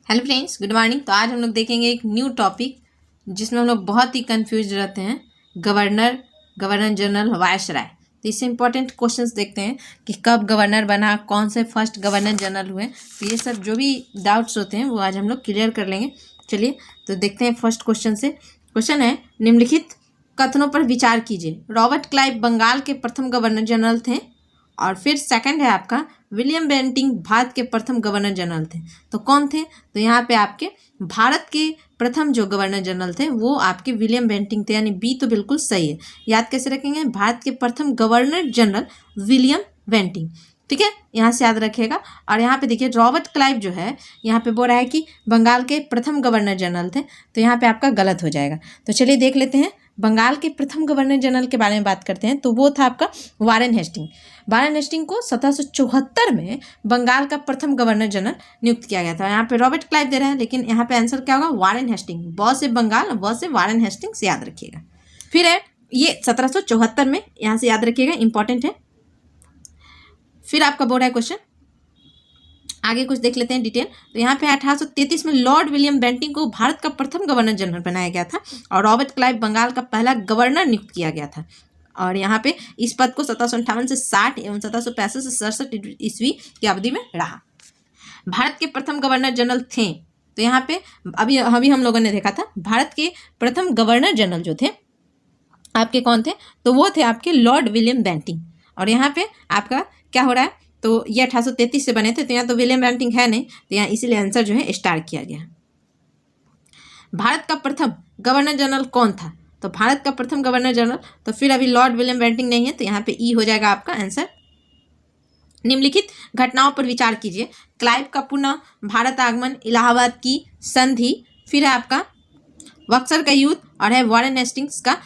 Hello friends, good morning. तो आज हम लोग देखेंगे एक न्यू टॉपिक जिसमें हम लोग बहुत ही कंफ्यूज रहते हैं। Governor general viceroy. तो इससे इंपॉर्टेंट क्वेश्चंस देखते हैं कि कब गवर्नर बना, कौन से फर्स्ट गवर्नर जनरल हुए। तो ये सब जो भी डाउट्स होते हैं वो आज हम लोग क्लियर कर लेंगे। चलिए तो देखते हैं फर्स्ट क्वेश्चन से। क्वेश्चन है, निम्नलिखित कथनों पर विचार कीजिए। रॉबर्ट क्लाइव बंगाल के प्रथम गवर्नर जनरल थे। और फिर सेकंड है आपका, विलियम बेंटिंक भारत के प्रथम गवर्नर जनरल थे। तो कौन थे? तो यहाँ पे आपके भारत के प्रथम जो गवर्नर जनरल थे वो आपके विलियम बेंटिंक थे, यानी बी तो बिल्कुल सही है। याद कैसे रखेंगे? भारत के प्रथम गवर्नर जनरल विलियम बेंटिंक। ठीक है, यहाँ से याद रखिएगा। और यहाँ पे देखिए रॉबर्ट क्लाइव जो है यहाँ पे बोल रहा है कि बंगाल के प्रथम गवर्नर जनरल थे, तो यहाँ पे आपका गलत हो जाएगा। तो चलिए देख लेते हैं बंगाल के प्रथम गवर्नर जनरल के बारे में बात करते हैं। तो वो था आपका वारेन हेस्टिंग। वारेन हेस्टिंग को 1774 में बंगाल का प्रथम गवर्नर जनरल नियुक्त किया गया था। यहाँ पे रॉबर्ट क्लाइव दे रहे हैं, लेकिन यहाँ पे आंसर क्या होगा? Warren Hasting. ब से बंगाल, व से वारेन हेस्टिंग्स, याद रखिएगा। फिर है ये 1774 में, यहाँ से याद रखिएगा, इंपॉर्टेंट है। फिर आपका बोर्ड है क्वेश्चन, आगे कुछ देख लेते हैं डिटेल। तो यहाँ पे 1833 में लॉर्ड विलियम बेंटिंक को भारत का प्रथम गवर्नर जनरल बनाया गया था और रॉबर्ट क्लाइव बंगाल का पहला गवर्नर नियुक्त किया गया था। और यहाँ पे इस पद को 1758 से 60 एवं 1765 से 67 ईस्वी की अवधि में रहा। भारत के प्रथम गवर्नर जनरल थे, तो यहाँ पे अभी हम लोगों ने देखा था भारत के प्रथम गवर्नर जनरल जो थे आपके कौन थे? तो वो थे आपके लॉर्ड विलियम बेंटिंक। और यहाँ पे आपका क्या हो रहा है? तो ये 1833 से बने थे, तो यहाँ तो विलियम बेंटिंक है नहीं, तो यहाँ इसीलिए आंसर जो है स्टार किया गया। भारत का प्रथम गवर्नर जनरल कौन था? तो भारत का प्रथम गवर्नर जनरल, तो फिर अभी लॉर्ड विलियम बेंटिंक नहीं है, तो यहाँ पे ई हो जाएगा आपका आंसर। निम्नलिखित घटनाओं पर विचार कीजिए। क्लाइव का पुनः भारत आगमन, इलाहाबाद की संधि, फिर है आपका बक्सर का युद्ध, और है वारेन हेस्टिंग्स का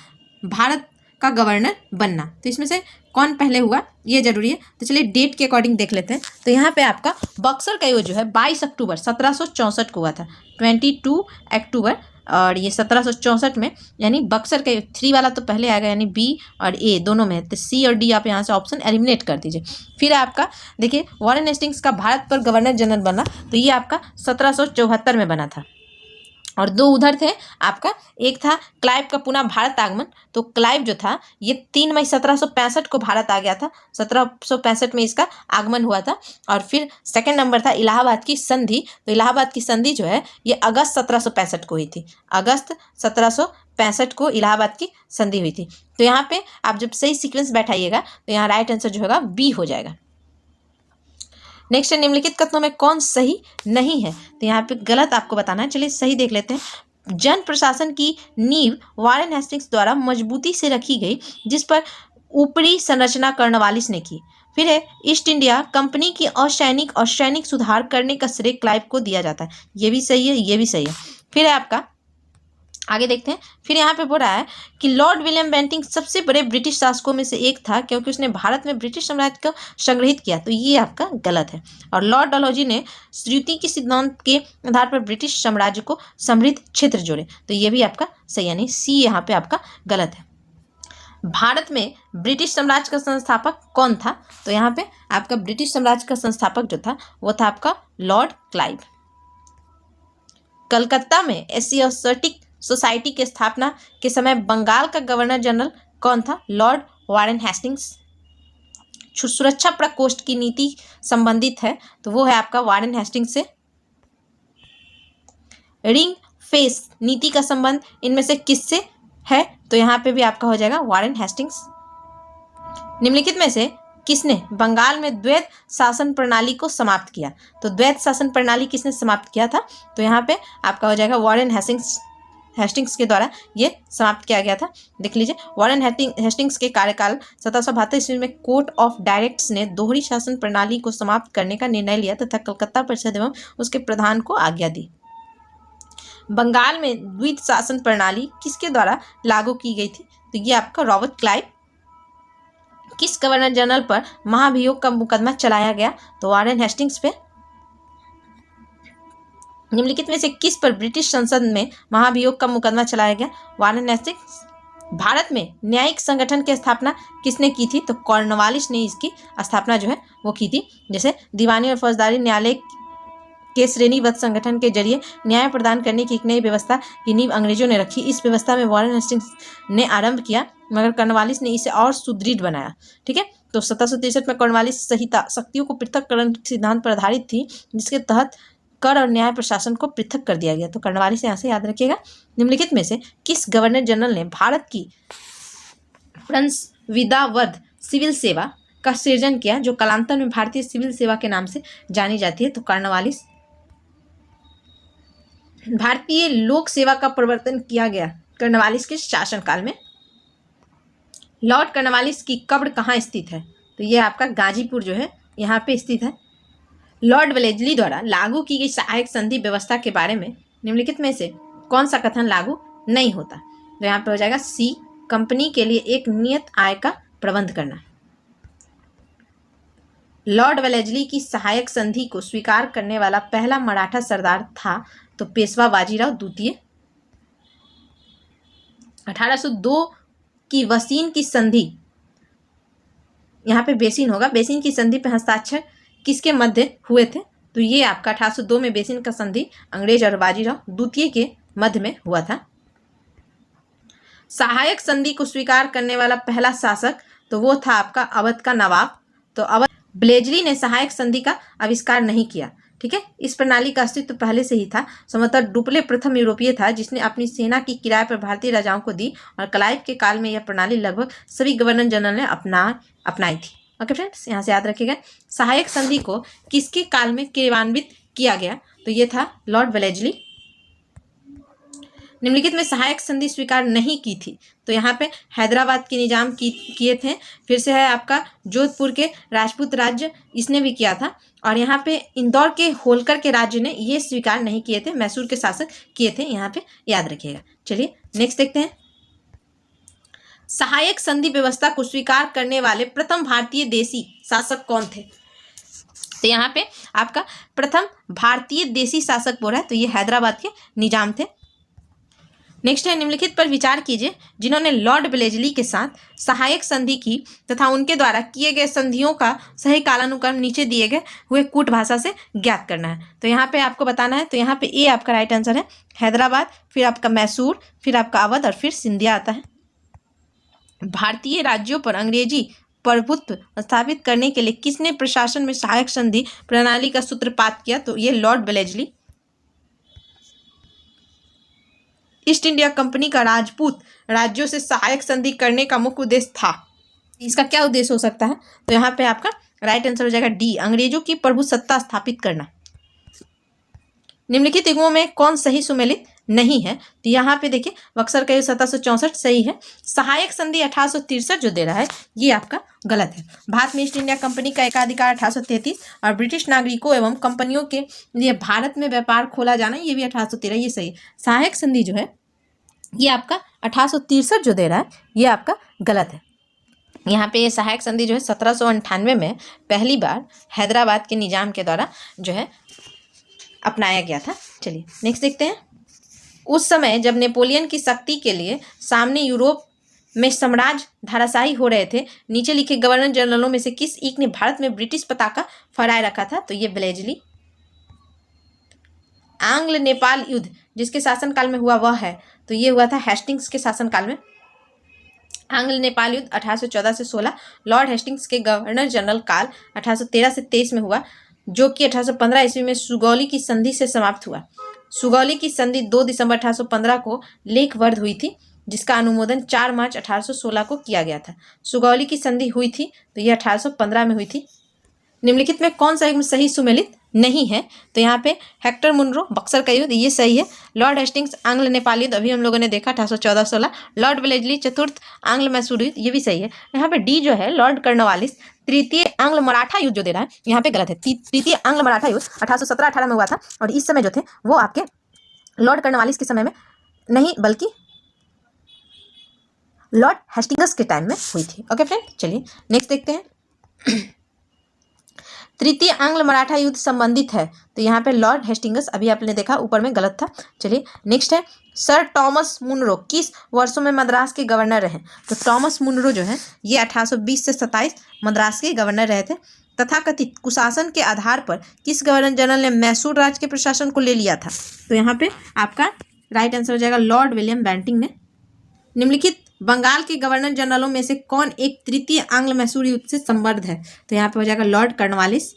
भारत का गवर्नर बनना। तो इसमें से कौन पहले हुआ ये जरूरी है। तो चलिए डेट के अकॉर्डिंग देख लेते हैं। तो यहाँ पे आपका बक्सर का युद्ध जो है 22 अक्टूबर 1764 को हुआ था, 22 अक्टूबर। और ये 1764 में, यानी बक्सर का 3 वाला तो पहले आएगा, यानी बी और ए दोनों में है। तो सी और डी आप यहाँ से ऑप्शन एलिमिनेट कर दीजिए। फिर आपका देखिए वारेन हेस्टिंग्स का भारत पर गवर्नर जनरल बना, तो ये आपका 1774 में बना था। और दो उधर थे आपका, एक था क्लाइव का पुनः भारत आगमन। तो क्लाइव जो था ये 3 मई 1765 को भारत आ गया था, 1765 में इसका आगमन हुआ था। और फिर सेकंड नंबर था इलाहाबाद की संधि। तो इलाहाबाद की संधि जो है ये अगस्त 1765 को हुई थी, अगस्त 1765 को इलाहाबाद की संधि हुई थी। तो यहाँ पे आप जब सही सीक्वेंस बैठाइएगा तो यहाँ राइट आंसर जो होगा बी हो जाएगा। नेक्स्ट है, निम्नलिखित कथनों में कौन सही नहीं है? तो यहाँ पे गलत आपको बताना है। चलिए सही देख लेते हैं। जन प्रशासन की नींव वारेन हेस्टिंग्स द्वारा मजबूती से रखी गई, जिस पर ऊपरी संरचना कर्नवालिस ने की। फिर है, ईस्ट इंडिया कंपनी की असैनिक और सैनिक सुधार करने का श्रेय क्लाइव को दिया जाता है। ये भी सही है, ये भी सही है। फिर है आपका, आगे देखते हैं। फिर यहाँ पे बोल रहा है कि लॉर्ड विलियम बेंटिंक सबसे बड़े ब्रिटिश शासकों में से एक था, क्योंकि उसने भारत में ब्रिटिश साम्राज्य को संग्रहित किया। तो ये आपका गलत है। और लॉर्ड डलहौजी ने श्रुति के सिद्धांत के आधार पर ब्रिटिश साम्राज्य को समृद्ध क्षेत्र जोड़े। तो ये भी आपका सही, यानी सी यहाँ पे आपका गलत है। भारत में ब्रिटिश साम्राज्य का संस्थापक कौन था? तो यहाँ पे आपका ब्रिटिश साम्राज्य का संस्थापक जो था वो था आपका लॉर्ड क्लाइव। कलकत्ता में एशियाटिक सोसाइटी की स्थापना के समय बंगाल का गवर्नर जनरल कौन था? Lord Warren Hastings. सुरक्षा प्रकोष्ठ की नीति संबंधित है, तो वो है आपका वारेन हेस्टिंग्स से। रिंग फेस नीति का संबंध इनमें से किससे है? तो यहाँ पे भी आपका हो जाएगा वारेन हेस्टिंग्स। निम्नलिखित में से किसने बंगाल में द्वैत शासन प्रणाली को समाप्त किया? तो द्वैत शासन प्रणाली किसने समाप्त किया था? तो यहाँ पे आपका हो जाएगा वारेन हेस्टिंग्स के द्वारा ये समाप्त किया गया था। देख लीजिए, वारेन हेस्टिंग्स के कार्यकाल 1772 ईस्वी में कोर्ट ऑफ डायरेक्ट्स ने दोहरी शासन प्रणाली को समाप्त करने का निर्णय लिया तथा कलकत्ता परिषद एवं उसके प्रधान को आज्ञा दी। बंगाल में द्वैत शासन प्रणाली किसके द्वारा लागू की गई थी? तो ये आपका रॉबर्ट क्लाइव। किस गवर्नर जनरल पर महाभियोग का मुकदमा चलाया गया? तो वारेन हेस्टिंग्स पे। निम्नलिखित में से किस पर ब्रिटिश संसद में महाभियोग का मुकदमा चलाया गया? Warren Hastings. भारत में न्यायिक संगठन की स्थापना किसने की थी? तो कॉर्नवालिस ने इसकी स्थापना जो है वो की थी। जैसे दीवानी और फौजदारी न्यायालय के श्रेणीबद्ध संगठन के जरिए न्याय प्रदान करने की एक नई व्यवस्था की नींव अंग्रेजों ने रखी। इस व्यवस्था में वॉरेन हेस्टिंग्स ने आरंभ किया, मगर कॉर्नवालिस ने इसे और सुदृढ़ बनाया। ठीक है, तो 1763 में कॉर्नवालिस संहिता शक्तियों को पृथककरण सिद्धांत पर आधारित थी, जिसके तहत कर और न्याय प्रशासन को पृथक कर दिया गया। तो कॉर्नवालिस यहाँ से याद रखिएगा। निम्नलिखित में से किस गवर्नर जनरल ने भारत की विदावध सिविल सेवा का सृजन किया, जो कालांतर में भारतीय सिविल सेवा के नाम से जानी जाती है? तो कॉर्नवालिस। भारतीय लोक सेवा का प्रवर्तन किया गया कॉर्नवालिस के शासनकाल में। लॉर्ड कॉर्नवालिस की कब्र कहाँ स्थित है? तो ये आपका गाजीपुर जो है यहाँ पे स्थित है। लॉर्ड वेलेस्ली द्वारा लागू की गई सहायक संधि व्यवस्था के बारे में निम्नलिखित में से कौन सा कथन लागू नहीं होता? तो यहाँ पे हो जाएगा सी, कंपनी के लिए एक नियत आय का प्रबंध करना। लॉर्ड वेलेस्ली की सहायक संधि को स्वीकार करने वाला पहला मराठा सरदार था? तो पेशवा बाजीराव द्वितीय। 1802 की वसीन की संधि, यहाँ पे बेसिन होगा, बेसिन की संधि पे हस्ताक्षर किसके मध्य हुए थे? तो ये आपका 1802 में बेसिन का संधि अंग्रेज और बाजीराव द्वितीय के मध्य में हुआ था। सहायक संधि को स्वीकार करने वाला पहला शासक, तो वो था आपका अवध का नवाब। तो अवध वेलेस्ली ने सहायक संधि का आविष्कार नहीं किया। ठीक है, इस प्रणाली का अस्तित्व पहले से ही था। संभवतः डुप्ले प्रथम यूरोपीय था जिसने अपनी सेना की किराए पर भारतीय राजाओं को दी, और क्लाइव के काल में यह प्रणाली लगभग सभी गवर्नर जनरल ने अपनाई थी। ओके फ्रेंड्स, यहाँ से याद रखिएगा। सहायक संधि को किसके काल में क्रियान्वित किया गया? तो ये था लॉर्ड वेलेस्ली। निम्नलिखित में सहायक संधि स्वीकार नहीं की थी? तो यहाँ पे हैदराबाद के निजाम किए थे, फिर से है आपका जोधपुर के राजपूत राज्य, इसने भी किया था, और यहाँ पे इंदौर के होलकर के राज्य ने ये स्वीकार नहीं किए थे, मैसूर के शासक किए थे, यहाँ पे याद रखिएगा। चलिए नेक्स्ट देखते हैं। सहायक संधि व्यवस्था को स्वीकार करने वाले प्रथम भारतीय देशी शासक कौन थे? तो यहाँ पे आपका प्रथम भारतीय देशी शासक बोल रहा है, तो ये हैदराबाद के निजाम थे। नेक्स्ट है, निम्नलिखित पर विचार कीजिए जिन्होंने लॉर्ड वेलेस्ली के साथ सहायक संधि की तथा उनके द्वारा किए गए संधियों का सही कालानुक्रम नीचे दिए गए हुए कूट भाषा से ज्ञात करना है। तो यहाँ पे आपको बताना है। तो यहाँ पे ए आपका राइट आंसर है, हैदराबाद, फिर आपका मैसूर, फिर आपका अवध और फिर सिंधिया आता है। भारतीय राज्यों पर अंग्रेजी प्रभुत्व स्थापित करने के लिए किसने प्रशासन में सहायक संधि प्रणाली का सूत्रपात किया? तो ये Lord Wellesley. East India company का राजपूत राज्यों से सहायक संधि करने का मुख्य उद्देश्य था। इसका क्या उद्देश्य हो सकता है? तो यहाँ पे आपका राइट आंसर हो जाएगा डी, अंग्रेजों की प्रभुसत्ता स्थापित करना। निम्नलिखित युगों में कौन सही सुमेलित नहीं है? तो यहाँ पे देखिए, बक्सर का 1764 सही है। सहायक संधि 1863 जो दे रहा है ये आपका गलत है। भारत में ईस्ट इंडिया कंपनी का एकाधिकार 1833 और ब्रिटिश नागरिकों एवं कंपनियों के लिए भारत में व्यापार खोला जाना ये भी 1813, ये सही। सहायक संधि जो है ये आपका 1863 जो दे रहा है ये आपका गलत है। यहाँ पे ये सहायक संधि जो है 1798 में पहली बार हैदराबाद के निजाम के द्वारा जो है अपनाया गया था। चलिए नेक्स्ट देखते हैं। उस समय जब नेपोलियन की शक्ति के लिए सामने यूरोप में साम्राज्य धाराशाही हो रहे थे, नीचे लिखे गवर्नर जनरलों में से किस एक ने भारत में ब्रिटिश पताका फहराए रखा था? तो ये वेलेस्ली। आंग्ल नेपाल युद्ध जिसके शासनकाल में हुआ वह है? तो ये हुआ था हेस्टिंग्स के शासनकाल में। आंग्ल नेपाल युद्ध 1814 से 16 लॉर्ड हेस्टिंग्स के गवर्नर जनरल काल 1813 से 23 में हुआ, जो कि 1815 ईस्वी में सुगौली की संधि से समाप्त हुआ। सुगौली की संधि 2 दिसंबर 1815 को लेखवर्ध हुई थी, जिसका अनुमोदन 4 मार्च 1816 को किया गया था। सुगौली की संधि हुई थी तो यह 1815 में हुई थी। निम्नलिखित में कौन सा सही सुमेलित नहीं है? तो यहाँ पे हेक्टर मुनरो बक्सर का युद्ध ये सही है। लॉर्ड हेस्टिंग्स आंग्ल नेपाल युद्ध अभी हम लोगों ने देखा 1814-16। लॉर्ड वेलेस्ली चतुर्थ आंग्ल मैसूर युद्ध ये भी सही है। यहाँ पे डी जो है लॉर्ड कॉर्नवालिस तृतीय आंग्ल मराठा युद्ध जो दे रहा है यहाँ पे गलत है। तृतीय आंग्ल मराठा युद्ध 1817-18 में हुआ था, और इस समय जो थे वो आपके लॉर्ड कॉर्नवालिस के समय में नहीं बल्कि लॉर्ड हेस्टिंग्स के टाइम में हुई थी। ओके फ्रेंड, चलिए नेक्स्ट देखते हैं। तृतीय आंग्ल मराठा युद्ध संबंधित है, तो यहाँ पे लॉर्ड हेस्टिंग्स अभी आपने देखा ऊपर में गलत था। चलिए नेक्स्ट है, सर टॉमस मुनरो किस वर्षों में मद्रास के गवर्नर रहे? तो टॉमस मुनरो जो है ये 1820 से 27 मद्रास के गवर्नर रहे थे। तथाकथित कुशासन के आधार पर किस गवर्नर जनरल ने मैसूर राज्य के प्रशासन को ले लिया था? तो यहाँ पे आपका राइट आंसर हो जाएगा लॉर्ड विलियम बेंटिंक ने। निम्नलिखित बंगाल के गवर्नर जनरलों में से कौन एक तृतीय आंग्ल मैसूर युद्ध से संबद्ध है? तो यहाँ पे हो जाएगा लॉर्ड कर्नवालिस।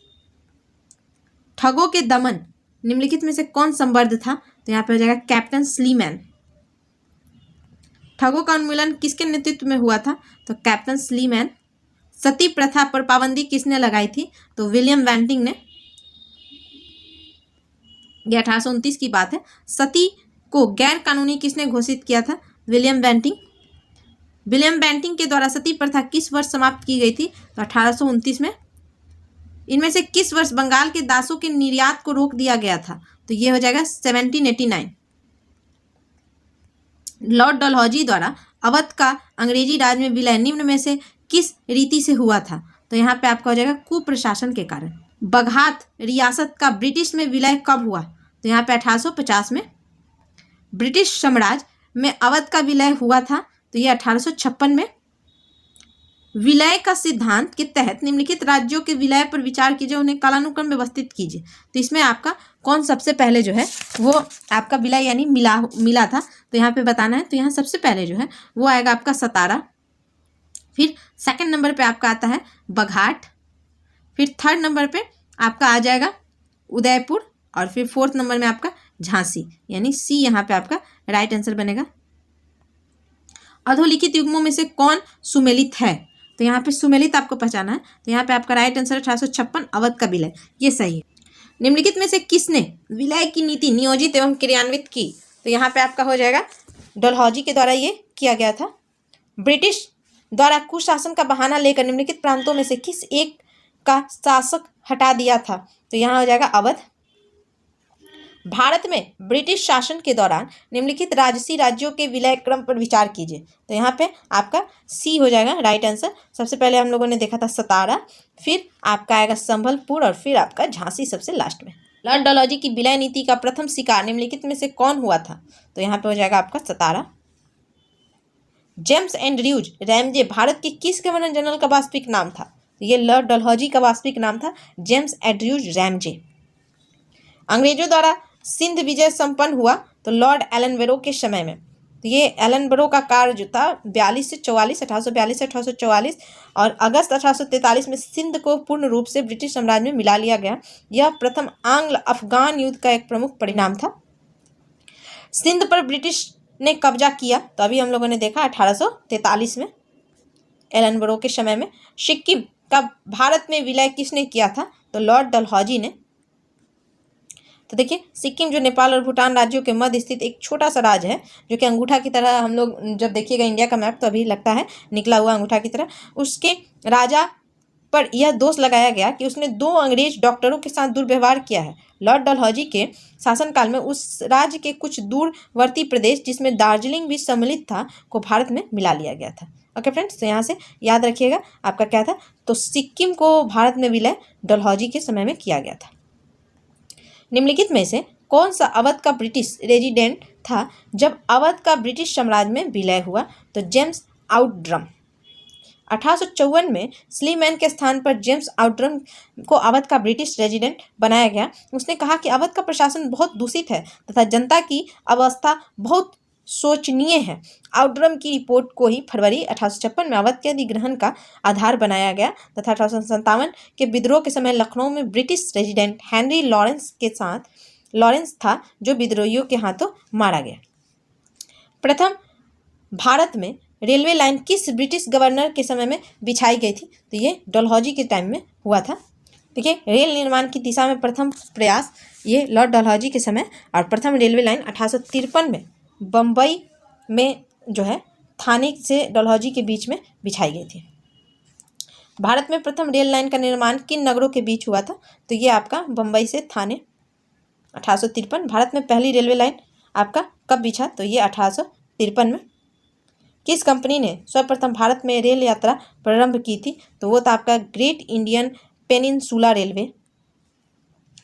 ठगों के दमन निम्नलिखित में से कौन संबद्ध था? तो यहाँ पे हो जाएगा कैप्टन स्लीमैन। ठगों का उन्मूलन किसके नेतृत्व में हुआ था? तो कैप्टन स्लीमैन। सती प्रथा पर पाबंदी किसने लगाई थी? तो विलियम बेंटिंक ने। यह 1829 की बात है। सती को गैर कानूनी किसने घोषित किया था? William Bentinck. विलियम बेंटिंक के द्वारा सती प्रथा किस वर्ष समाप्त की गई थी? तो 1829 में। इनमें से किस वर्ष बंगाल के दासों के निर्यात को रोक दिया गया था? तो ये हो जाएगा 1789। लॉर्ड डलहौजी द्वारा अवध का अंग्रेजी राज में विलय निम्न में से किस रीति से हुआ था? तो यहाँ पे आपका हो जाएगा कुप्रशासन के कारण। बघात रियासत का ब्रिटिश में विलय कब हुआ? तो यहाँ पे 1850 में। ब्रिटिश साम्राज्य में अवध का विलय हुआ था, तो ये 1856 में। विलय का सिद्धांत के तहत निम्नलिखित राज्यों के विलय पर विचार कीजिए, उन्हें कालानुक्रम व्यवस्थित कीजिए। तो इसमें आपका कौन सबसे पहले जो है वो आपका विलय यानी मिला था, तो यहाँ पे बताना है। तो यहाँ सबसे पहले जो है वो आएगा आपका सतारा, फिर सेकंड नंबर पे आपका आता है बघाट, फिर थर्ड नंबर पे आपका आ जाएगा उदयपुर, और फिर फोर्थ नंबर में आपका झांसी, यानी सी यहाँ पे आपका राइट आंसर बनेगा। अधोलिखित युग्मों में से कौन सुमेलित है? तो यहाँ पे सुमेलित आपको पहचाना है, तो यहाँ पे आपका राइट आंसर 1856 अवध का विलय, ये सही है। निम्नलिखित में से किसने विलय की नीति नियोजित एवं क्रियान्वित की? तो यहाँ पे आपका हो जाएगा डलहौजी के द्वारा ये किया गया था। ब्रिटिश द्वारा कुशासन का बहाना लेकर निम्नलिखित प्रांतों में से किस एक का शासक हटा दिया था? तो यहाँ हो जाएगा अवध। भारत में ब्रिटिश शासन के दौरान निम्नलिखित राजसी राज्यों के विलय क्रम पर विचार कीजिए। तो यहाँ पे आपका सी हो जाएगा राइट आंसर। सबसे पहले हम लोगों ने देखा था सतारा, फिर आपका आएगा संभलपुर, और फिर आपका झांसी सबसे लास्ट में। लॉर्ड डलहौजी की विलय नीति का प्रथम शिकार निम्नलिखित में से कौन हुआ था? तो यहाँ पे हो जाएगा आपका सतारा। जेम्स एंड्रयूज रैमजे भारत के किस गवर्नर जनरल का वास्तविक नाम था? तो ये लॉर्ड डलहौजी का वास्तविक नाम था जेम्स एंड्रयूज रैमजे। अंग्रेजों द्वारा सिंध विजय संपन्न हुआ तो लॉर्ड एलनबरो के समय में। तो ये एलनबरो का कार्य जो था 42 से 44, 1842 से 1844, और अगस्त 1843 में सिंध को पूर्ण रूप से ब्रिटिश साम्राज्य में मिला लिया गया। यह प्रथम आंग्ल अफगान युद्ध का एक प्रमुख परिणाम था। सिंध पर ब्रिटिश ने कब्जा किया, तो अभी हम लोगों ने देखा 1843 में एलनबरो के समय में। सिक्किम का भारत में विलय किसने किया था? तो लॉर्ड डलहौजी ने। तो देखिए सिक्किम जो नेपाल और भूटान राज्यों के मध्य स्थित एक छोटा सा राज्य है, जो कि अंगूठा की तरह, हम लोग जब देखिएगा इंडिया का मैप तो अभी लगता है निकला हुआ अंगूठा की तरह। उसके राजा पर यह दोष लगाया गया कि उसने 2 अंग्रेज डॉक्टरों के साथ दुर्व्यवहार किया है। लॉर्ड डलहौजी के शासनकाल में उस राज्य के कुछ दूरवर्ती प्रदेश, जिसमें दार्जिलिंग भी सम्मिलित था, को भारत में मिला लिया गया था। ओके फ्रेंड्स, तो यहाँ से याद रखिएगा आपका क्या था, तो सिक्किम को भारत में विलय डलहौजी के समय में किया गया था। निम्नलिखित में से कौन सा अवध का ब्रिटिश रेजिडेंट था जब अवध का ब्रिटिश साम्राज्य में विलय हुआ? तो जेम्स आउटड्रम। 1854 में स्लीमैन के स्थान पर जेम्स आउटड्रम को अवध का ब्रिटिश रेजिडेंट बनाया गया। उसने कहा कि अवध का प्रशासन बहुत दूषित है तथा जनता की अवस्था बहुत शोचनीय है। आउटड्रम की रिपोर्ट को ही फरवरी 1856 में अवध के अधिग्रहण का आधार बनाया गया तथा 1857 के विद्रोह के समय लखनऊ में ब्रिटिश रेजिडेंट हेनरी लॉरेंस था, जो विद्रोहियों के हाथों मारा गया। प्रथम भारत में रेलवे लाइन किस ब्रिटिश गवर्नर के समय में बिछाई गई थी? तो ये डलहौजी के टाइम में हुआ था। देखिए रेल निर्माण की दिशा में प्रथम प्रयास ये लॉर्ड डलहौजी के समय, और प्रथम रेलवे लाइन 1853 में बम्बई में जो है थाने से डलहौजी के बीच में बिछाई गई थी। भारत में प्रथम रेल लाइन का निर्माण किन नगरों के बीच हुआ था? तो ये आपका बम्बई से थाने 1853। भारत में पहली रेलवे लाइन आपका कब बिछा? तो ये 1853 में। किस कंपनी ने सर्वप्रथम भारत में रेल यात्रा प्रारंभ की थी? तो वो था आपका ग्रेट इंडियन पेनिनसुला रेलवे।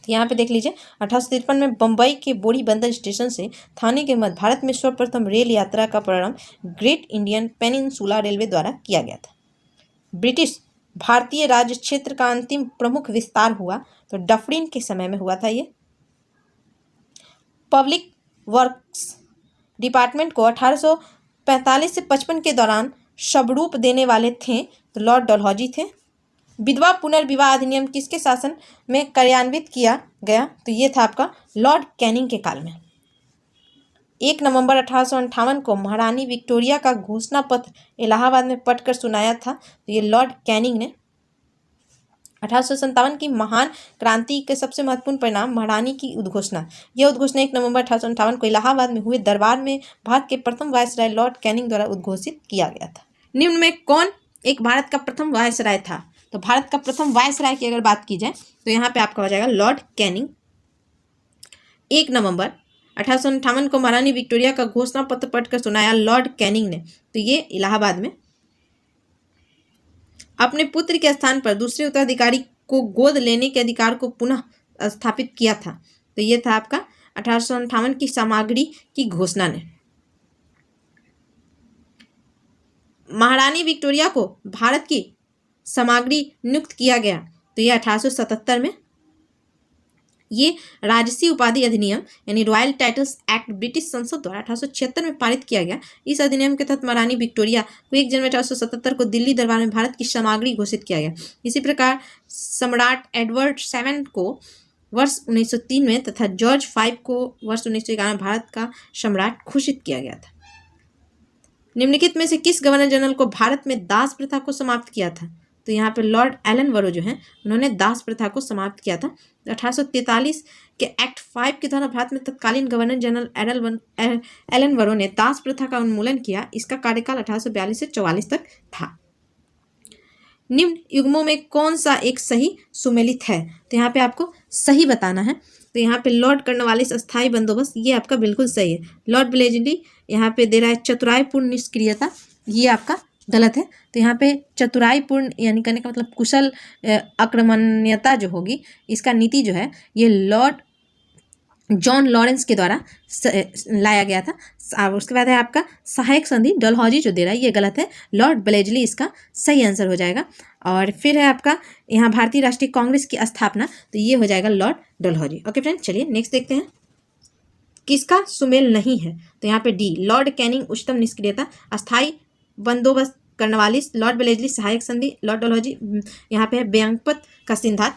तो यहाँ पे देख लीजिए 1853 में बम्बई के बोरी बंदर स्टेशन से थाने के मध्य भारत में सर्वप्रथम रेल यात्रा का प्रारंभ ग्रेट इंडियन पेनिनसुला रेलवे द्वारा किया गया था। ब्रिटिश भारतीय राज्य क्षेत्र का अंतिम प्रमुख विस्तार हुआ? तो डफरिन के समय में हुआ था ये। पब्लिक वर्क्स डिपार्टमेंट को 1845 से 55 के दौरान स्वरूप देने वाले थे? तो लॉर्ड डलहौजी थे। विधवा पुनर्विवाह अधिनियम किसके शासन में कार्यान्वित किया गया? तो ये था आपका लॉर्ड कैनिंग के काल में। 1 नवंबर 1858 को महारानी विक्टोरिया का घोषणा पत्र इलाहाबाद में पढ़कर सुनाया था। तो ये लॉर्ड कैनिंग ने। 1857 की महान क्रांति के सबसे महत्वपूर्ण परिणाम महारानी की उद्घोषणा। यह उद्घोषणा 1 नवंबर 1858 को इलाहाबाद में हुए दरबार में भारत के प्रथम वायसराय लॉर्ड कैनिंग द्वारा उद्घोषित किया गया था। निम्न में कौन एक भारत का प्रथम वायसराय था? तो भारत का प्रथम वायसराय की अगर बात की जाए तो यहाँ पे आपका हो जाएगा लॉर्ड कैनिंग। 1 नवंबर 1858 को महारानी विक्टोरिया का घोषणा पत्र पढ़कर सुनाया लॉर्ड कैनिंग ने। तो ये इलाहाबाद में। अपने पुत्र के स्थान पर दूसरे उत्तराधिकारी को गोद लेने के अधिकार को पुनः स्थापित किया था। तो ये था आपका 1858 की सामग्री की घोषणा ने। महारानी विक्टोरिया को भारत की सामग्री नियुक्त किया गया। तो ये 1877 में। ये राजसी उपाधि अधिनियम यानी रॉयल टाइटल्स एक्ट ब्रिटिश संसद द्वारा 1876 में पारित किया गया। इस अधिनियम के तहत महारानी विक्टोरिया को 1 जनवरी 1877 को दिल्ली दरबार में भारत की सामग्री घोषित किया गया। इसी प्रकार सम्राट एडवर्ड 7 को वर्ष 1903 में तथा जॉर्ज 5 को वर्ष 1911 में भारत का सम्राट घोषित किया गया था। निम्नलिखित में से किस गवर्नर जनरल को भारत में दास प्रथा को समाप्त किया था? तो यहाँ पे लॉर्ड एलन वरो जो हैं उन्होंने दास प्रथा को समाप्त किया था। 1843 के एक्ट 5 के द्वारा भारत में तत्कालीन गवर्नर जनरल एलन वरो ने दास प्रथा का उन्मूलन किया। इसका कार्यकाल 1842 से 44 तक था। निम्न युग्मों में कौन सा एक सही सुमेलित है? तो यहाँ पे आपको सही बताना है। तो यहाँ पे लॉर्ड कर्नवालिस अस्थायी बंदोबस्त, ये आपका बिल्कुल सही है। लॉर्ड ब्लेजली यहाँ पे दे रहा है चतुराईपूर्ण निष्क्रियता, ये आपका गलत है। तो यहाँ पे चतुराईपूर्ण यानी कहने का मतलब कुशल आक्रमण्यता जो होगी, इसका नीति जो है ये लॉर्ड जॉन लॉरेंस के द्वारा लाया गया था। और उसके बाद है आपका सहायक संधि डलहौजी जो दे रहा है ये गलत है। लॉर्ड ब्लेजली इसका सही आंसर हो जाएगा। और फिर है आपका यहाँ भारतीय राष्ट्रीय कांग्रेस की स्थापना, तो ये हो जाएगा लॉर्ड डलहौजी। ओके फ्रेंड, चलिए नेक्स्ट देखते हैं किसका सुमेल नहीं है। तो यहाँ पे डी लॉर्ड कैनिंग उच्चतम निष्क्रियता, अस्थायी बंदोबस्त कर्नवालिस, लॉर्ड ब्लेजली सहायक संधि, लॉर्ड डलहौजी यहाँ पे है व्यंगपत का सिद्धांत,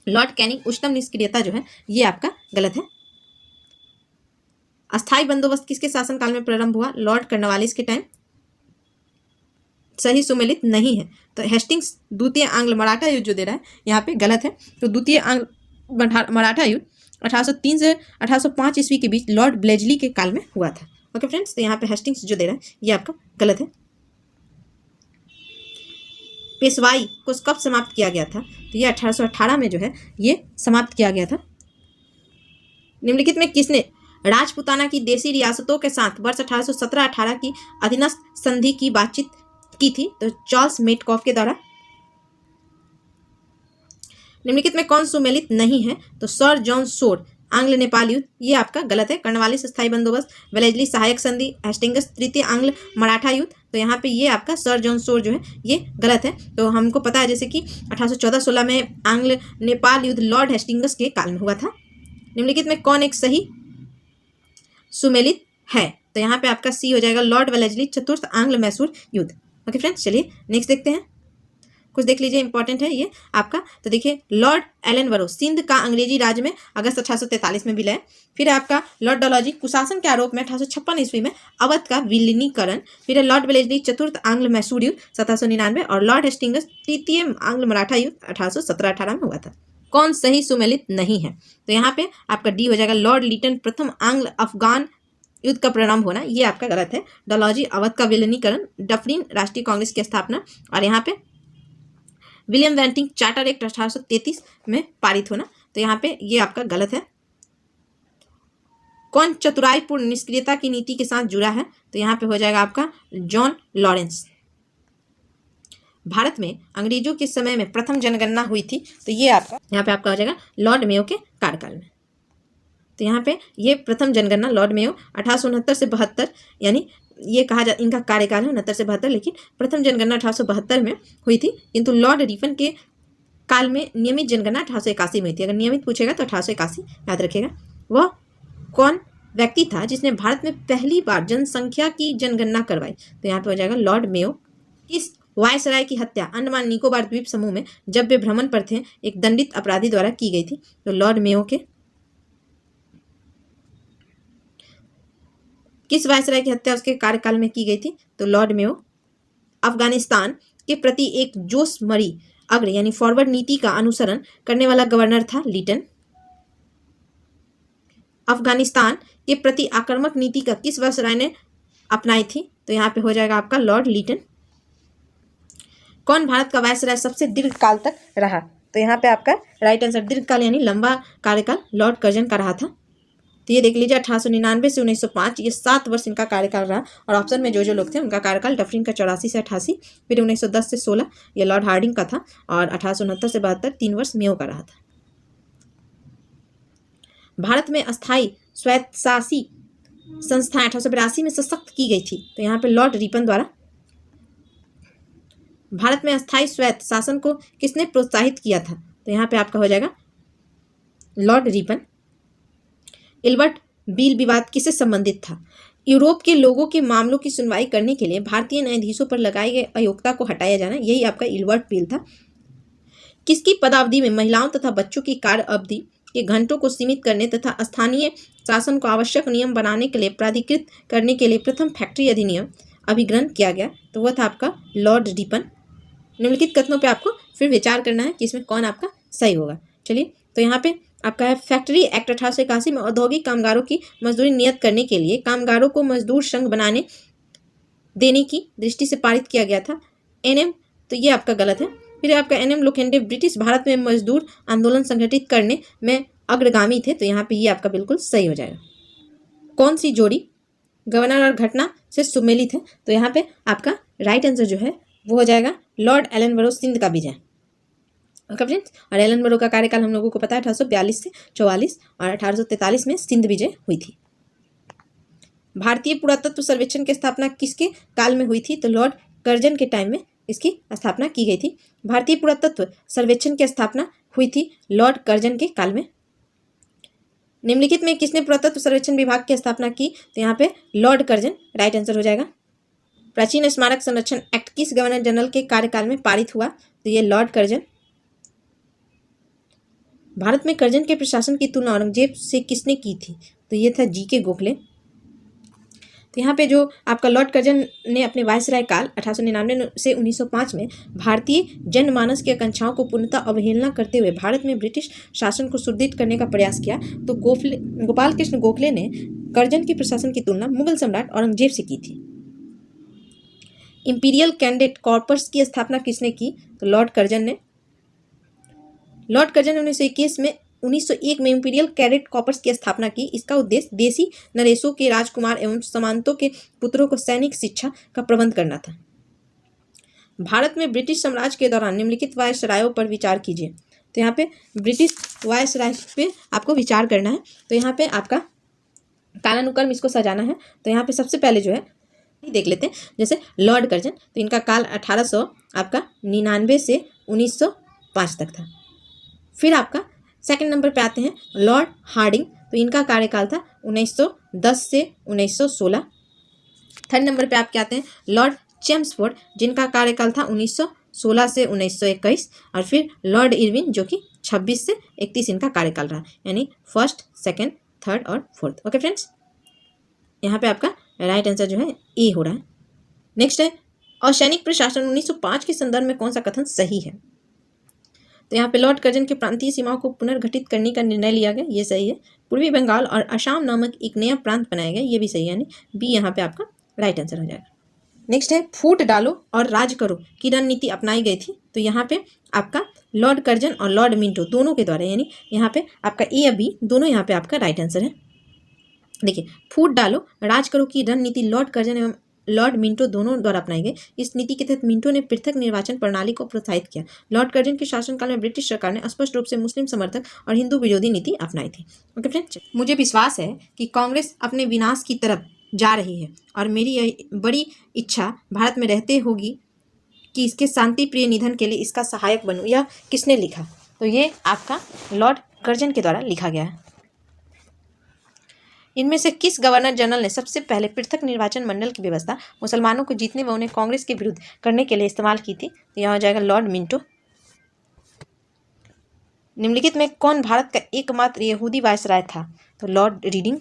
लॉर्ड कैनिंग उच्चतम निष्क्रियता जो है ये आपका गलत है। अस्थायी बंदोबस्त किसके शासनकाल में प्रारंभ हुआ? लॉर्ड कर्नवालिस के टाइम, सही सुमेलित नहीं है। तो हेस्टिंग्स द्वितीय आंग्ल मराठा युद्ध जो दे रहा है यहाँ पे गलत है। तो द्वितीय आंग्ल मराठा युद्ध 1803 से 1805 ईस्वी के बीच लॉर्ड ब्लेजली के काल में हुआ था। ओके फ्रेंड्स, तो यहाँ पे हेस्टिंग्स जो दे रहा है ये आपका गलत है। पेशवाई को कब समाप्त किया गया था? तो ये 1818 में जो है ये समाप्त किया गया था। निम्नलिखित में किसने राजपुताना की देशी रियासतों के साथ वर्ष 1817-18 की अधीनस्थ संधि की बातचीत की थी? तो चार्ल्स मेटकॉफ के द्वारा। निम्नलिखित में कौन सुमेलित नहीं है? तो सर जॉन सोर आंग्ल नेपाल युद्ध, ये आपका गलत है। कर्नवालिस स्थायी बंदोबस्त, ब्लेजली सहायक संधि, हेस्टिंग्स तृतीय आंग्ल मराठा युद्ध, तो यहाँ पे ये आपका सर जॉन सोर जो है ये गलत है। तो हमको पता है जैसे कि 1814-16 में आंग्ल नेपाल युद्ध लॉर्ड हेस्टिंग्स के काल में हुआ था। निम्नलिखित में कौन एक सही सुमेलित है? तो यहाँ पे आपका सी हो जाएगा लॉर्ड ब्लेजली चतुर्थ आंग्ल मैसूर युद्ध। ओके फ्रेंड्स, चलिए नेक्स्ट देखते हैं। कुछ देख लीजिए, इंपॉर्टेंट है ये आपका। तो देखिए लॉर्ड एलन वरो सिंध का अंग्रेजी राज्य में अगस्त 1843 में विलय। फिर आपका लॉर्ड डलहौजी कुशासन के आरोप में 1856 ईस्वी में अवध का विलीनीकरण। फिर है लॉर्ड ब्लेजली चतुर्थ आंग्ल मैसूर युद्ध 1799 और लॉर्ड हेस्टिंग्स तृतीय आंग्ल मराठा युद्ध 1817-18 में हुआ था। कौन सही सुमेलित नहीं है? तो यहाँ पे आपका डी हो जाएगा लॉर्ड लीटन प्रथम आंग्ल अफगान युद्ध का प्रारंभ होना, ये आपका गलत है। डलहौजी अवध का विलीनीकरण, डफरिन राष्ट्रीय कांग्रेस की स्थापना और यहाँ पे विलियम वेंटिंग चार्टर एक्ट 1833 में पारित होना, तो यहाँ पे ये आपका गलत है। कौन चतुराईपूर्ण निष्क्रियता की नीति के साथ जुड़ा है? तो यहाँ पे हो जाएगा आपका जॉन लॉरेंस। भारत में अंग्रेजों के समय में प्रथम जनगणना हुई थी, तो ये आपका यहाँ पे आपका हो जाएगा लॉर्ड मेयो के कार्यकाल में। तो यहाँ पे ये प्रथम जनगणना लॉर्ड मेयो 1869 से 72 यानी ये कहा जा इनका कार्यकाल है 69 से 72, लेकिन प्रथम जनगणना 1872 में हुई थी, किंतु लॉर्ड रिपन के काल में नियमित जनगणना 1881 में हुई थी। अगर नियमित पूछेगा तो 1881 याद रखेगा। वह कौन व्यक्ति था जिसने भारत में पहली बार जनसंख्या की जनगणना करवाई? तो यहाँ पे हो जाएगा लॉर्ड मेयो। किस वायसराय की हत्या अंडमान निकोबार द्वीप समूह में जब वे भ्रमण पर थे एक दंडित अपराधी द्वारा की गई थी? तो लॉर्ड मेयो के। किस वायसराय की हत्या उसके कार्यकाल में की गई थी? तो लॉर्ड मेयो। अफगानिस्तान के प्रति एक जोशमरी अग्र यानी फॉरवर्ड नीति का अनुसरण करने वाला गवर्नर था लीटन। अफगानिस्तान के प्रति आक्रामक नीति का किस वायसराय ने अपनाई थी? तो यहाँ पे हो जाएगा आपका लॉर्ड लीटन। कौन भारत का वायसराय सबसे दीर्घ काल तक रहा? तो यहाँ पे आपका राइट आंसर दीर्घ काल यानी लंबा कार्यकाल लॉर्ड कर्जन का रहा था। तो ये देख लीजिए 1899 से 1905, ये 7 वर्ष इनका कार्यकाल रहा। और ऑप्शन में जो लोग थे उनका कार्यकाल डफरिन का 84 से 88, फिर 1910 से 16 ये लॉर्ड हार्डिंग का था, और 1869 से 72 3 वर्ष मेयो का रहा था। भारत में अस्थायी स्वायत्तशासी संस्थाएं 1882 में सशक्त की गई थी। तो यहाँ पे लॉर्ड रिपन द्वारा। भारत में अस्थायी स्वायत्त शासन को किसने प्रोत्साहित किया था? तो यहाँ पे आपका हो जाएगा लॉर्ड रिपन। इल्बर्ट बील विवाद किससे संबंधित था? यूरोप के लोगों के मामलों की सुनवाई करने के लिए भारतीय न्यायाधीशों पर लगाई गई अयोग्यता को हटाया जाना, यही आपका इल्बर्ट बील था। किसकी पदावधि में महिलाओं तथा बच्चों की कार्य अवधि के घंटों को सीमित करने तथा स्थानीय शासन को आवश्यक नियम बनाने के लिए प्राधिकृत करने के लिए प्रथम फैक्ट्री अधिनियम अभिग्रहण किया गया? तो वह था आपका लॉर्ड रिपन। निम्नलिखित कथनों पे आपको फिर विचार करना है कि इसमें कौन आपका सही होगा। चलिए, तो यहाँ पे आपका है फैक्ट्री एक्ट 1881 में औद्योगिक कामगारों की मजदूरी नियत करने के लिए कामगारों को मजदूर संघ बनाने देने की दृष्टि से पारित किया गया था। एनएम, तो ये आपका गलत है। फिर आपका एनएम लोखंडे ब्रिटिश भारत में मजदूर आंदोलन संगठित करने में अग्रगामी थे। तो यहाँ पे ये आपका बिल्कुल सही हो जाएगा। कौन सी जोड़ी गवर्नर और घटना से सुमेलित है? तो यहाँ पे आपका राइट आंसर जो है वो हो जाएगा लॉर्ड एलनबरो सिंध का विजय। ओके फ्रेंड्स, और एलनबरो का कार्यकाल हम लोगों को पता है 1842 से 44, और 1843 में सिंध विजय हुई थी। भारतीय पुरातत्व सर्वेक्षण की स्थापना किसके काल में हुई थी? तो लॉर्ड कर्जन के टाइम में इसकी स्थापना की गई थी। भारतीय पुरातत्व सर्वेक्षण की स्थापना हुई थी लॉर्ड कर्जन के काल में। निम्नलिखित में किसने पुरातत्व सर्वेक्षण विभाग की स्थापना की? तो यहाँ पे लॉर्ड कर्जन राइट आंसर हो जाएगा। प्राचीन स्मारक संरक्षण एक्ट किस गवर्नर जनरल के कार्यकाल में पारित हुआ? तो ये लॉर्ड कर्जन। भारत में कर्जन के प्रशासन की तुलना औरंगजेब से किसने की थी? तो ये था जीके गोखले। तो यहाँ पे जो आपका लॉर्ड कर्जन ने अपने वायसराय काल 1899 से 1905 में भारतीय जनमानस की आकांक्षाओं को पूर्णतः अवहेलना करते हुए भारत में ब्रिटिश शासन को सुदृढ़ करने का प्रयास किया। तो गोपाल कृष्ण गोखले ने कर्जन के प्रशासन की तुलना मुगल सम्राट औरंगजेब से की थी। इंपीरियल कैडेट कॉर्पस की स्थापना किसने की? तो लॉर्ड कर्जन ने। लॉर्ड कर्जन ने 1901 में इंपीरियल कैडेट कॉर्पस की स्थापना की। इसका उद्देश्य देसी नरेशों के राजकुमार एवं सामंतों के पुत्रों को सैनिक शिक्षा का प्रबंध करना था। भारत में ब्रिटिश साम्राज्य के दौरान निम्नलिखित वायसरायों पर विचार कीजिए। तो यहाँ पे ब्रिटिश वायसराय पे आपको विचार करना है। तो यहाँ पे आपका कालानुक्रम इसको सजाना है। तो यहाँ पे सबसे पहले जो है देख लेते हैं, जैसे लॉर्ड कर्जन, तो इनका काल 1899 से 1905 तक था। फिर आपका सेकंड नंबर पे आते हैं लॉर्ड हार्डिंग, तो इनका कार्यकाल था 1910 से 1916। थर्ड नंबर पे आपके आते हैं लॉर्ड चेम्सफोर्ड, जिनका कार्यकाल था 1916 से 1921। और फिर लॉर्ड इरविन, जो कि 26 से 31 इनका कार्यकाल रहा, यानी फर्स्ट, सेकंड, थर्ड और फोर्थ। ओके फ्रेंड्स, यहाँ पे आपका राइट आंसर जो है ए हो रहा है। नेक्स्ट है असैनिक प्रशासन 1905 के संदर्भ में कौन सा कथन सही है? तो यहाँ पे लॉर्ड कर्जन के प्रांतीय सीमाओं को पुनर्गठित करने का निर्णय लिया गया, ये सही है। पूर्वी बंगाल और असम नामक एक नया प्रांत बनाया गया, ये भी सही है, यानी बी यहाँ पे आपका राइट आंसर हो जाएगा। नेक्स्ट है फूट डालो और राज करो की रणनीति अपनाई गई थी। तो यहाँ पे आपका लॉर्ड कर्जन और लॉर्ड मिंटो दोनों के द्वारा, यानी यहाँ पे आपका ए या बी दोनों यहाँ पे आपका राइट आंसर है। देखिए, फूट डालो राज करो की रणनीति लॉर्ड कर्जन एवं लॉर्ड मिंटो दोनों द्वारा अपनाई गई। इस नीति के तहत मिंटो ने पृथक निर्वाचन प्रणाली को प्रोत्साहित किया। लॉर्ड कर्जन के शासनकाल में ब्रिटिश सरकार ने स्पष्ट रूप से मुस्लिम समर्थक और हिंदू विरोधी नीति अपनाई थी। ओके फ्रेंड्स, मुझे विश्वास है कि कांग्रेस अपने विनाश की तरफ जा रही है और मेरी यह बड़ी इच्छा भारत में रहते होगी कि इसके शांति प्रिय निधन के लिए इसका सहायक बनूं। यह किसने लिखा? तो ये आपका लॉर्ड कर्जन के द्वारा लिखा गया है। इनमें से किस गवर्नर जनरल ने सबसे पहले पृथक निर्वाचन मंडल की व्यवस्था मुसलमानों को जीतने व उन्हें कांग्रेस के विरुद्ध करने के लिए इस्तेमाल की थी? तो यह हो जाएगा लॉर्ड मिंटो। निम्नलिखित में कौन भारत का एकमात्र यहूदी वायसराय था? तो लॉर्ड रीडिंग।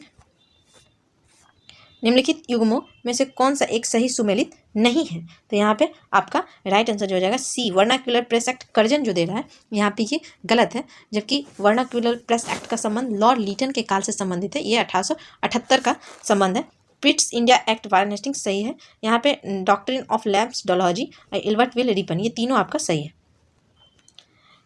निम्नलिखित युग्मों में से कौन सा एक सही सुमेलित नहीं है? तो यहाँ पे आपका राइट आंसर जो हो जाएगा सी, वर्नाक्युलर प्रेस एक्ट कर्जन जो दे रहा है यहाँ पे ये गलत है, जबकि वर्नाक्युलर प्रेस एक्ट का संबंध लॉर्ड लीटन के काल से संबंधित है। ये 1878 का संबंध है। पिट्स इंडिया एक्ट वारनेस्टिंग सही है। यहाँ पे डॉक्ट्रिन ऑफ लैब्स डलहौजी और इल्बर्ट विल रिपन, ये तीनों आपका सही है।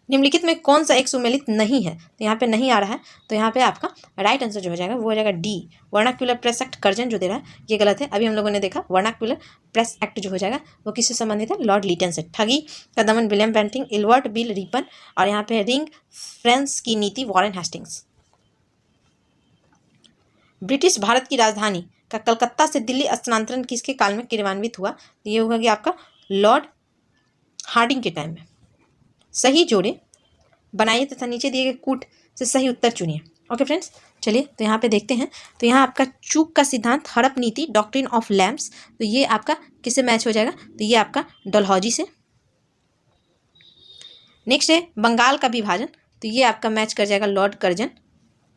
निम्नलिखित में कौन सा एक सुमेलित नहीं है? तो यहाँ पे नहीं आ रहा है, तो यहाँ पे आपका राइट आंसर जो हो जाएगा वो हो जाएगा D, vernacular press act Curzon जो दे रहा है ये गलत है। अभी हम लोगों ने देखा वर्नाक्युलर प्रेस एक्ट जो हो जाएगा वो किससे संबंधित है? लॉर्ड लीटन से। ठगी का दमन William Bentinck, Ilbert bill Ripon और यहाँ पे रिंग फ्रेंस की नीति वॉरेन हेस्टिंग्स। ब्रिटिश भारत की राजधानी का कलकत्ता से दिल्ली स्थानांतरण किसके काल में क्रियान्वित हुआ? तो ये होगा कि आपका लॉर्ड हार्डिंग के टाइम में। सही जोड़े बनाइए तथा नीचे दिए गए कूट से सही उत्तर चुनिए। ओके फ्रेंड्स, चलिए तो यहाँ पे देखते हैं। तो यहाँ आपका चूक का सिद्धांत, हड़प नीति, डॉक्ट्रिन ऑफ लैम्प्स, तो ये आपका किससे मैच हो जाएगा? तो ये आपका डलहौजी से। नेक्स्ट है बंगाल का विभाजन, तो ये आपका मैच कर जाएगा लॉर्ड कर्जन।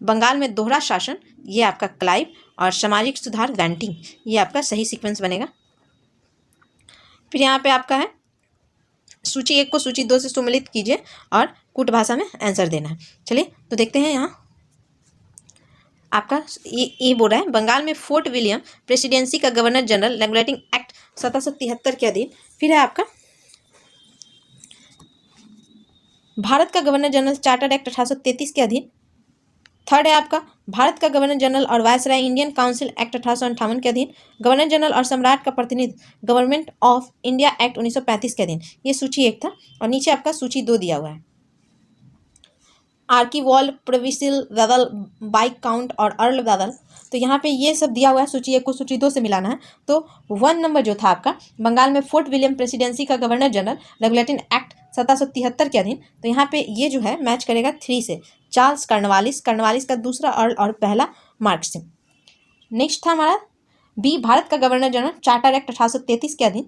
बंगाल में दोहरा शासन, ये आपका क्लाइव। और सामाजिक सुधार वैंटिंग, ये आपका सही सीक्वेंस बनेगा। फिर यहाँ पे आपका है सूची 1 को सूची 2 से सुमेलित कीजिए और कूट भाषा में आंसर देना है। चलिए तो देखते हैं। यहाँ आपका ये बोल रहा है बंगाल में फोर्ट विलियम प्रेसिडेंसी का गवर्नर जनरल रेगुलेटिंग एक्ट 1773 के अधीन। फिर है आपका भारत का गवर्नर जनरल चार्टर एक्ट 1833 के अधीन। थर्ड है आपका भारत का गवर्नर जनरल और वायसराय इंडियन काउंसिल एक्ट 1858 के अधीन। गवर्नर जनरल और सम्राट का प्रतिनिधि गवर्नमेंट ऑफ इंडिया एक्ट 1935 के अधीन। ये सूची 1 था और नीचे आपका सूची 2 दिया हुआ है। आर्कीवॉल, प्रोविंशियल वेवल, बाइक काउंट और अर्ल वेवल, तो यहाँ पे ये सब दिया हुआ है। सूची 1 को सूची 2 से मिलाना है। तो 1 नंबर जो था आपका बंगाल में फोर्ट विलियम प्रेसिडेंसी का गवर्नर जनरल रेगुलेटिंग एक्ट 1773 के अधीन, तो यहाँ पे ये जो है मैच करेगा 3 से, चार्ल्स कर्नवालिस, कर्नवालिस का दूसरा अर्ल और पहला मार्क्सिम। नेक्स्ट था हमारा बी, भारत का गवर्नर जनरल चार्टर एक्ट 1833 के अधीन,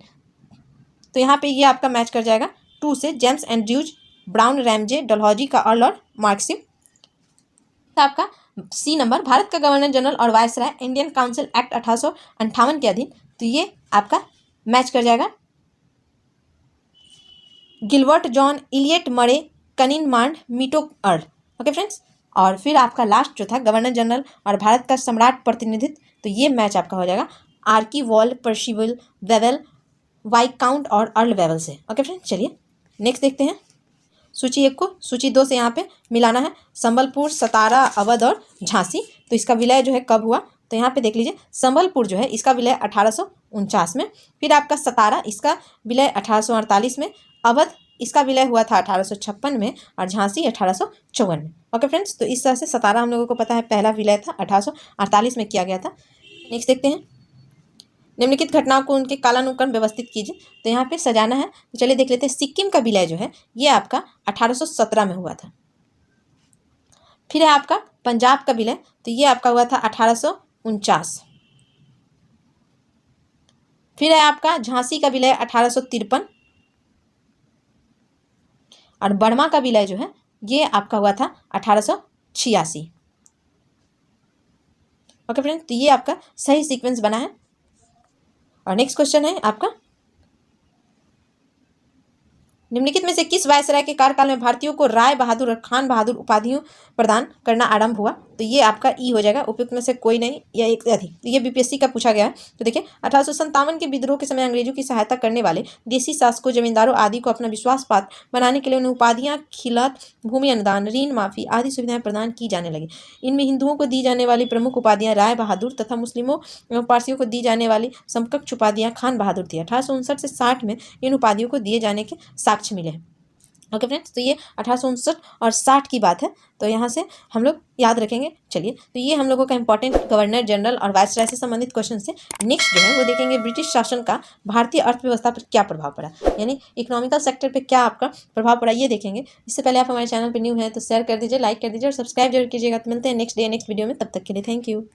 तो यहाँ पे ये आपका मैच कर जाएगा 2 से, James Andrews, brown, Ramsay, Dalhousie का अर्ल और मार्क्सिम। तो आपका सी नंबर भारत का गवर्नर जनरल और वायसराय इंडियन काउंसिल एक्ट 1858 के अधीन, तो ये आपका मैच कर जाएगा गिलबर्ट जॉन, इलियट मरे, कनिन मांड, मीटो अर्ल। ओके फ्रेंड्स, और फिर आपका लास्ट जो था गवर्नर जनरल और भारत का सम्राट प्रतिनिधित्व, तो ये मैच आपका हो जाएगा आर्कीवॉल, पर्शिवल, वेवल, वाइकाउंट और अर्ल वेवल से। ओके फ्रेंड्स, चलिए नेक्स्ट देखते हैं। सूची 1 को सूची 2 से यहाँ पे मिलाना है। संबलपुर, सतारा, अवध और झांसी, तो इसका विलय जो है कब हुआ? तो यहाँ पे देख लीजिए, संबलपुर जो है इसका विलय 1849 में। फिर आपका सतारा, इसका विलय 1848 में। अवध, इसका विलय हुआ था 1856 में और झांसी 1854 में। ओके फ्रेंड्स, तो इस तरह से सतारा हम लोगों को पता है पहला विलय था 1848 में किया गया था। नेक्स्ट देखते हैं। निम्नलिखित घटनाओं को उनके कालानुक्रम व्यवस्थित कीजिए, तो यहाँ पे सजाना है। तो चलिए देख लेते हैं। सिक्किम का विलय जो है ये आपका 1817 में हुआ था। फिर है आपका पंजाब का विलय, तो ये आपका हुआ था 1849। फिर है आपका झांसी का विलय 1853 और बर्मा का विलय जो है ये आपका हुआ था 1886। ओके फ्रेंड्स, तो ये आपका सही सीक्वेंस बना है। और नेक्स्ट क्वेश्चन है आपका निम्नलिखित में से किस वायसराय के कार्यकाल में भारतीयों को राय बहादुर और खान बहादुर उपाधियों प्रदान करना आरंभ हुआ? तो ये आपका ई हो जाएगा, उपयुक्त में से कोई नहीं या एक से अधिक। तो ये बीपीएससी का पूछा गया है। तो देखिए 1857 के विद्रोह के समय अंग्रेजों की सहायता करने वाले देसी शासकों, जमींदारों आदि को अपना विश्वास पात्र बनाने के लिए उन्हें उपाधियाँ, खिलात, भूमि अनुदान, ऋण माफी आदि सुविधाएं प्रदान की जाने लगी। इनमें हिंदुओं को दी जाने वाली प्रमुख उपाधियाँ राय बहादुर तथा मुस्लिमों एवं पारसियों को दी जाने वाली समकक्ष उपाधियाँ खान बहादुर थी। 1859 से 60 में इन उपाधियों को दिए जाने के साक्ष्य मिले हैं। ओके फ्रेंड्स, तो ये 1859 और 60 की बात है, तो यहाँ से हम लोग याद रखेंगे। चलिए, तो ये हम लोगों का इंपॉर्टेंट गवर्नर जनरल और वायसराय से संबंधित क्वेश्चन से। नेक्स्ट जो है वो देखेंगे ब्रिटिश शासन का भारतीय अर्थव्यवस्था पर क्या प्रभाव पड़ा, यानी इकोनॉमिकल सेक्टर पे क्या आपका प्रभाव पड़ा, ये देखेंगे। इससे पहले आप हमारे चैनल पर न्यू हैं तो शेयर कर दीजिए, लाइक कर दीजिए और सब्सक्राइब जरूर कीजिएगा। तो मिलते हैं नेक्स्ट डे नेक्स्ट वीडियो में, तब तक के लिए थैंक यू।